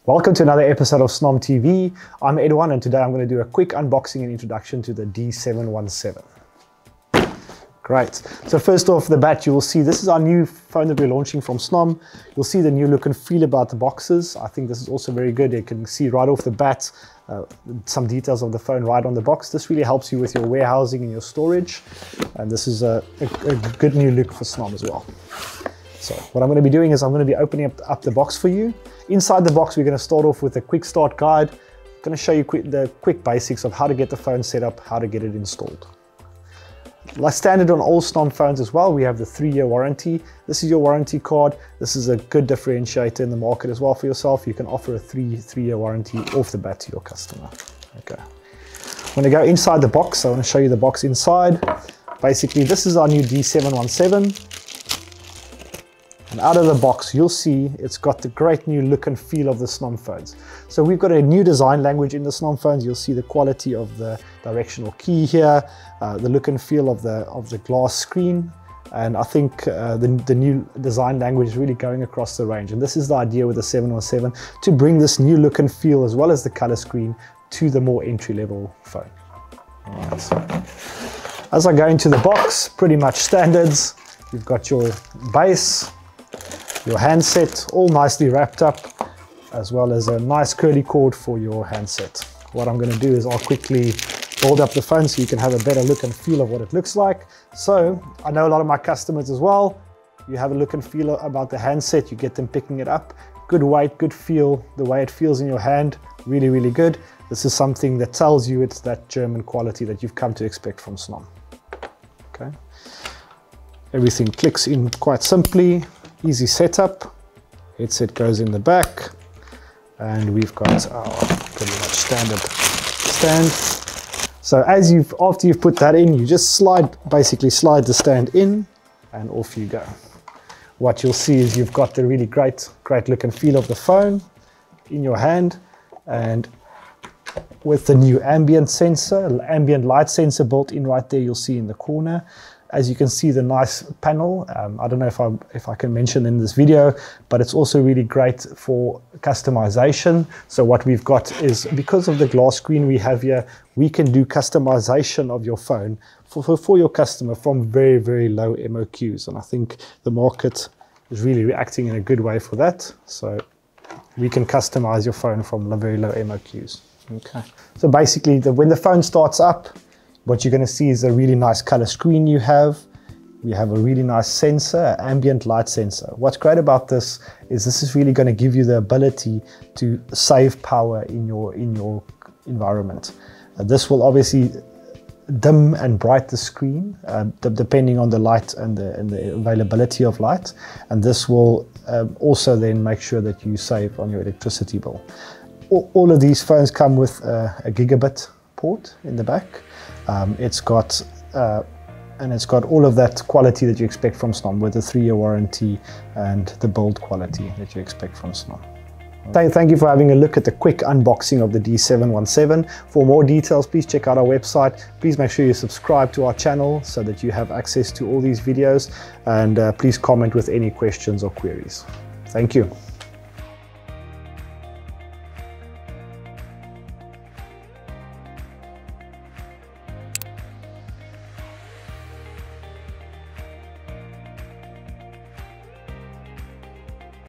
Welcome to another episode of Snom TV. I'm Edwan and today I'm going to do a quick unboxing and introduction to the D717. Great. So first off the bat, you will see this is our new phone that we're launching from Snom. You'll see the new look and feel about the boxes. I think this is also very good. You can see right off the bat some details of the phone right on the box. This really helps you with your warehousing and your storage. And this is a good new look for Snom as well. So what I'm going to be doing is I'm going to be opening up the box for you. Inside the box, we're going to start off with a quick start guide. I'm going to show you the quick basics of how to get the phone set up, how to get it installed. Like standard on all Snom phones as well, we have the 3-year warranty. This is your warranty card. This is a good differentiator in the market as well for yourself. You can offer a three-year warranty off the bat to your customer. Okay. I'm going to go inside the box. I want to show you the box inside. Basically, this is our new D717. And out of the box, you'll see it's got the great new look and feel of the Snom phones. So we've got a new design language in the Snom phones. You'll see the quality of the directional key here, the look and feel of the glass screen. And I think the new design language is really going across the range. And this is the idea with the 717, to bring this new look and feel as well as the color screen to the more entry-level phone. All right, so as I go into the box, pretty much standards. You've got your base, your handset all nicely wrapped up, as well as a nice curly cord for your handset. What I'm going to do is I'll quickly hold up the phone so you can have a better look and feel of what it looks like. So I know a lot of my customers as well, you have a look and feel about the handset, you get them picking it up. Good weight, good feel, the way it feels in your hand, really, really good. This is something that tells you it's that German quality that you've come to expect from Snom. Okay. Everything clicks in quite simply. Easy setup. Headset goes in the back, and we've got our pretty much standard stand. So after you've put that in, you just basically slide the stand in, and off you go. What you'll see is you've got the really great look and feel of the phone in your hand, and with the new ambient sensor, ambient light sensor built in right there, you'll see in the corner. As you can see, the nice panel, I don't know if I can mention in this video, but it's also really great for customization. So what we've got is, because of the glass screen we have here, we can do customization of your phone for your customer from very, very low MOQs. And I think the market is really reacting in a good way for that. So we can customize your phone from very low MOQs. Okay. So basically, when the phone starts up, what you're going to see is a really nice color screen you have. We have a really nice sensor, ambient light sensor. What's great about this is really going to give you the ability to save power in your environment. This will obviously dim and bright the screen depending on the light and the availability of light. And this will also then make sure that you save on your electricity bill. All of these phones come with a gigabit port in the back. It's got all of that quality that you expect from Snom, with the 3-year warranty and the build quality that you expect from Snom. Thank you for having a look at the quick unboxing of the D717. For more details, please check out our website. Please make sure you subscribe to our channel so that you have access to all these videos, and please comment with any questions or queries. Thank you.